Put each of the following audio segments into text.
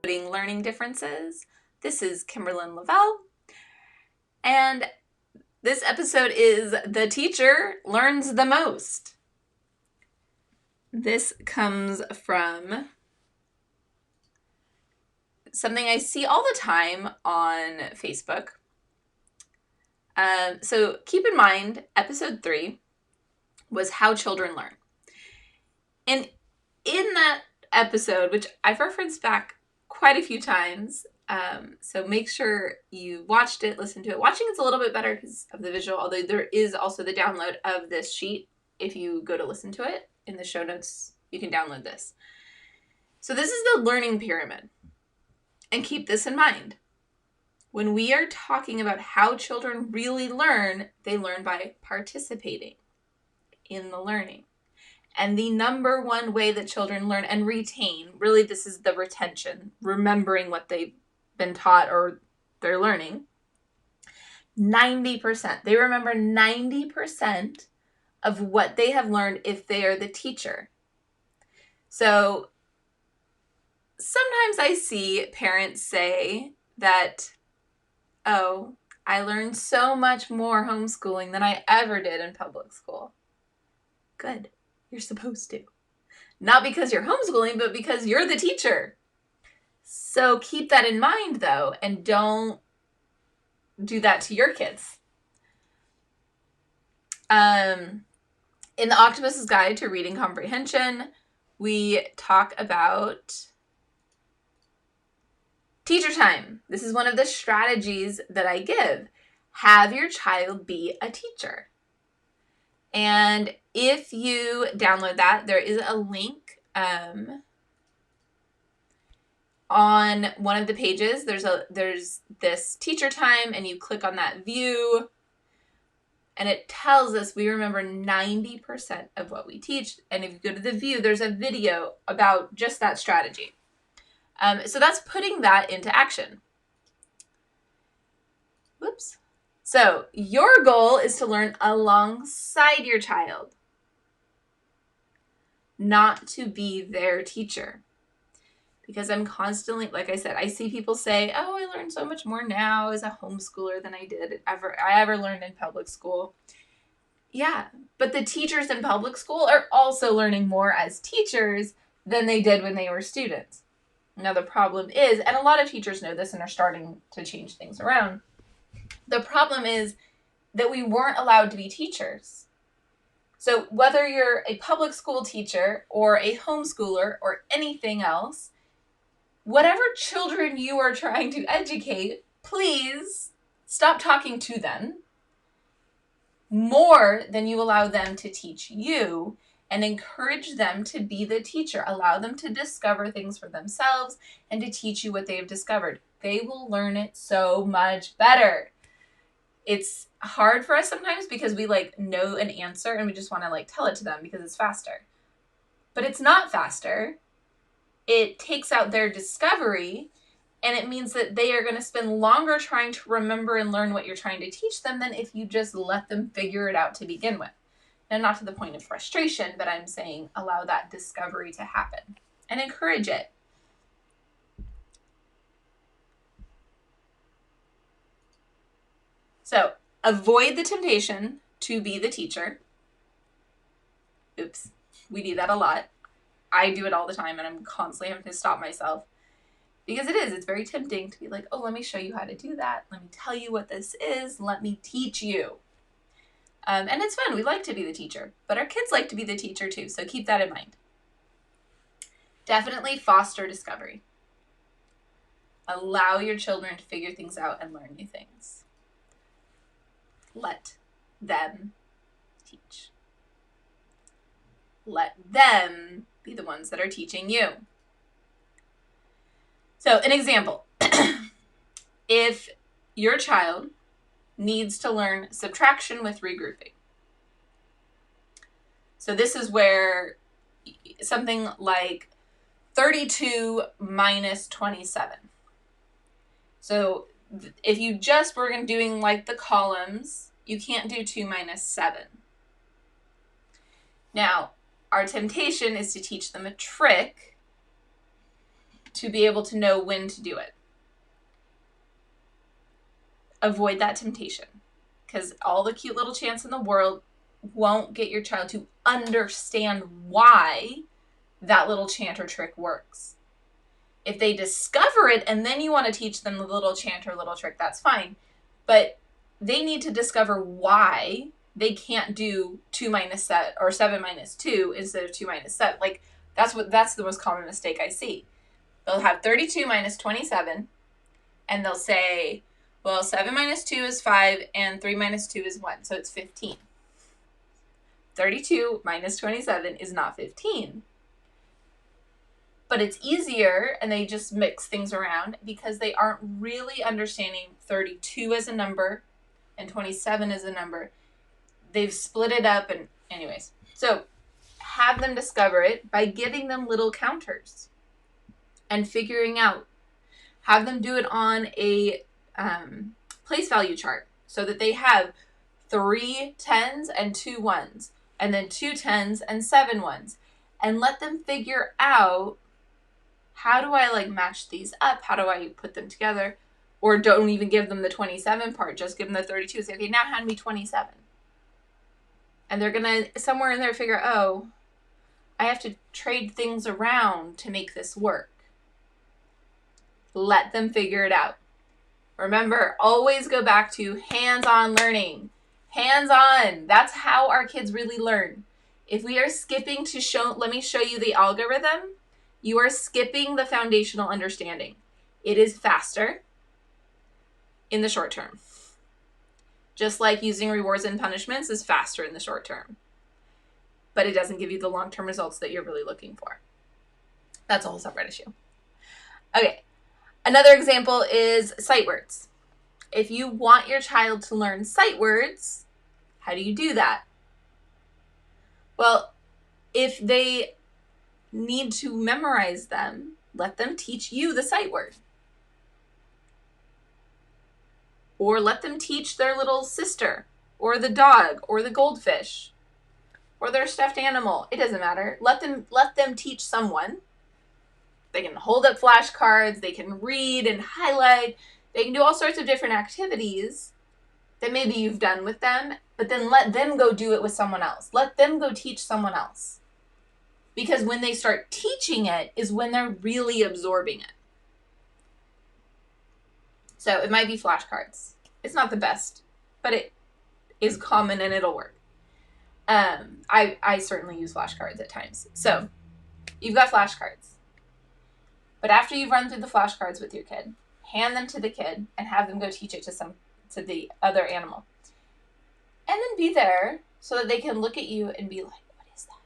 Decoding Learning Differences. This is Kimberlyn Lavelle, and this episode is The Teacher Learns the Most. This comes from something I see all the time on Facebook. So keep in mind, episode 3 was How Children Learn. And in that episode, which I've referenced back quite a few times, so make sure you watched it, listened to it. Watching it's a little bit better because of the visual, although there is also the download of this sheet. If you go to listen to it, in the show notes, you can download this. So this is the learning pyramid. And keep this in mind. When we are talking about how children really learn, they learn by participating in the learning. And the number one way that children learn and retain, really this is the retention, remembering what they've been taught or they're learning, 90%. They remember 90% of what they have learned if they are the teacher. So sometimes I see parents say that, oh, I learned so much more homeschooling than I ever did in public school. Good. You're supposed to. Not because you're homeschooling, but because you're the teacher. So keep that in mind, though, and don't do that to your kids. In the Octopus's Guide to Reading Comprehension, we talk about teacher time. This is one of the strategies that I give. Have your child be a teacher. And if you download that, there is a link on one of the pages. There's this teacher time, and you click on that view, and it tells us we remember 90% of what we teach. And if you go to the view, there's a video about just that strategy. So that's putting that into action. Whoops. So your goal is to learn alongside your child, not to be their teacher. Because I'm constantly, like I said, I see people say, oh, I learned so much more now as a homeschooler than I ever learned in public school. Yeah, but the teachers in public school are also learning more as teachers than they did when they were students. Now the problem is, and a lot of teachers know this and are starting to change things around, the problem is that we weren't allowed to be teachers. So whether you're a public school teacher or a homeschooler or anything else, whatever children you are trying to educate, please stop talking to them more than you allow them to teach you, and encourage them to be the teacher. Allow them to discover things for themselves and to teach you what they've discovered. They will learn it so much better. It's hard for us sometimes because we know an answer and we just want to tell it to them because it's faster. But it's not faster. It takes out their discovery, and it means that they are going to spend longer trying to remember and learn what you're trying to teach them than if you just let them figure it out to begin with. And not to the point of frustration, but I'm saying allow that discovery to happen and encourage it. So avoid the temptation to be the teacher. Oops, we do that a lot. I do it all the time, and I'm constantly having to stop myself because it's very tempting to be like, oh, let me show you how to do that. Let me tell you what this is. Let me teach you. And it's fun. We like to be the teacher, but our kids like to be the teacher too. So keep that in mind. Definitely foster discovery. Allow your children to figure things out and learn new things. Let them teach. Let them be the ones that are teaching you. So an example, if your child needs to learn subtraction with regrouping. So this is where something like 32 minus 27. So if you just were doing the columns, you can't do 2 minus 7. Now, our temptation is to teach them a trick to be able to know when to do it. Avoid that temptation, because all the cute little chants in the world won't get your child to understand why that little chant or trick works. If they discover it and then you want to teach them the little chant or little trick, that's fine. But they need to discover why they can't do 2 minus 7 or 7 minus 2 instead of 2 minus 7. Like, that's the most common mistake I see. They'll have 32 minus 27, and they'll say, well, 7 minus 2 is 5, and 3 minus 2 is 1, so it's 15. 32 minus 27 is not 15. But it's easier, and they just mix things around because they aren't really understanding 32 as a number and 27 as a number. They've split it up, and anyways. So have them discover it by giving them little counters and figuring out. Have them do it on a place value chart so that they have 3 10s and 2 1s, and then 2 10s and 7 1s, and let them figure out, how do I match these up? How do I put them together? Or don't even give them the 27 part, just give them the 32. Say, okay, now hand me 27. And they're going to, somewhere in there, figure, oh, I have to trade things around to make this work. Let them figure it out. Remember, always go back to hands-on learning. Hands-on. That's how our kids really learn. If we are skipping to let me show you the algorithm, you are skipping the foundational understanding. It is faster in the short term. Just like using rewards and punishments is faster in the short term. But it doesn't give you the long-term results that you're really looking for. That's a whole separate issue. Okay. Another example is sight words. If you want your child to learn sight words, how do you do that? Well, if they need to memorize them, let them teach you the sight word. Or let them teach their little sister, or the dog, or the goldfish, or their stuffed animal. It doesn't matter. Let them teach someone. They can hold up flashcards, they can read and highlight, they can do all sorts of different activities that maybe you've done with them, but then let them go do it with someone else. Let them go teach someone else. Because when they start teaching it is when they're really absorbing it. So it might be flashcards. It's not the best, but it is common and it'll work. I certainly use flashcards at times. So you've got flashcards. But after you've run through the flashcards with your kid, hand them to the kid and have them go teach it to the other animal. And then be there so that they can look at you and be like, what is that?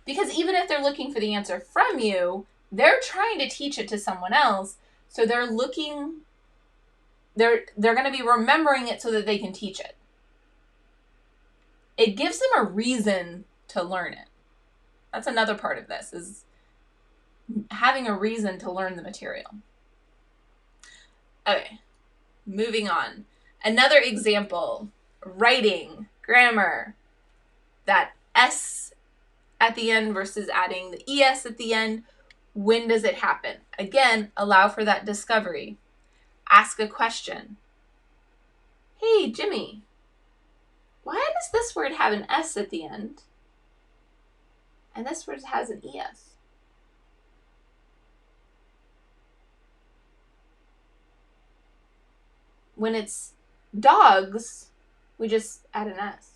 Because even if they're looking for the answer from you, they're trying to teach it to someone else. So they're going to be remembering it so that they can teach it. It gives them a reason to learn it. That's another part of this, is having a reason to learn the material. Okay, moving on. Another example, writing, grammar, that S at the end versus adding the ES at the end. When does it happen? Again, allow for that discovery. Ask a question. Hey, Jimmy, why does this word have an S at the end and this word has an ES? When it's dogs, we just add an S.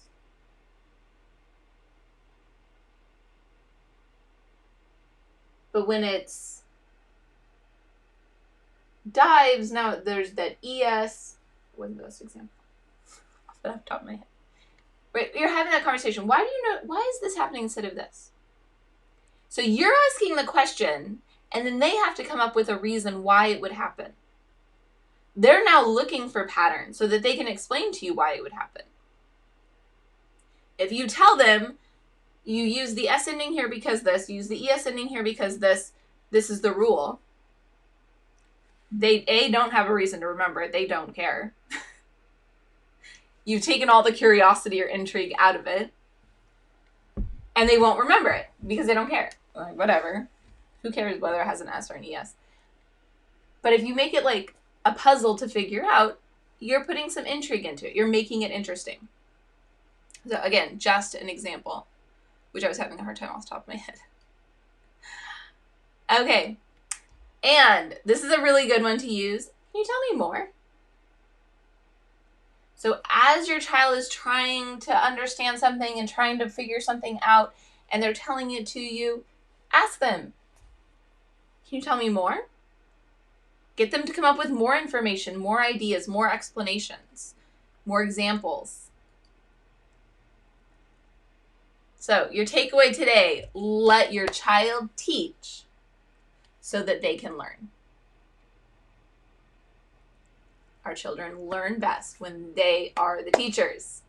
But when it's dives, now there's that ES. What's the best example? Off the top of my head. Right, you're having that conversation. Why is this happening instead of this? So you're asking the question, and then they have to come up with a reason why it would happen. They're now looking for patterns so that they can explain to you why it would happen. If you tell them, you use the S ending here because this, use the ES ending here because this is the rule. They don't have a reason to remember it. They don't care. You've taken all the curiosity or intrigue out of it. And they won't remember it because they don't care. Like, whatever. Who cares whether it has an S or an ES? But if you make it like a puzzle to figure out, you're putting some intrigue into it. You're making it interesting. So again, just an example, which I was having a hard time off the top of my head. Okay. And this is a really good one to use. Can you tell me more? So as your child is trying to understand something and trying to figure something out, and they're telling it to you, ask them, can you tell me more? Get them to come up with more information, more ideas, more explanations, more examples. So your takeaway today, let your child teach so that they can learn. Our children learn best when they are the teachers.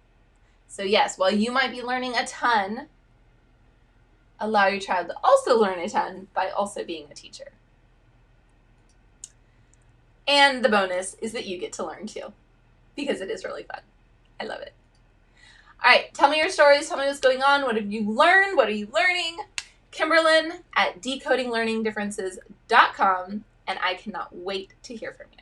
So yes, while you might be learning a ton, allow your child to also learn a ton by also being a teacher. And the bonus is that you get to learn too, because it is really fun. I love it. All right, tell me your stories. Tell me what's going on. What have you learned? What are you learning? Kimberlyn at decodinglearningdifferences.com, and I cannot wait to hear from you.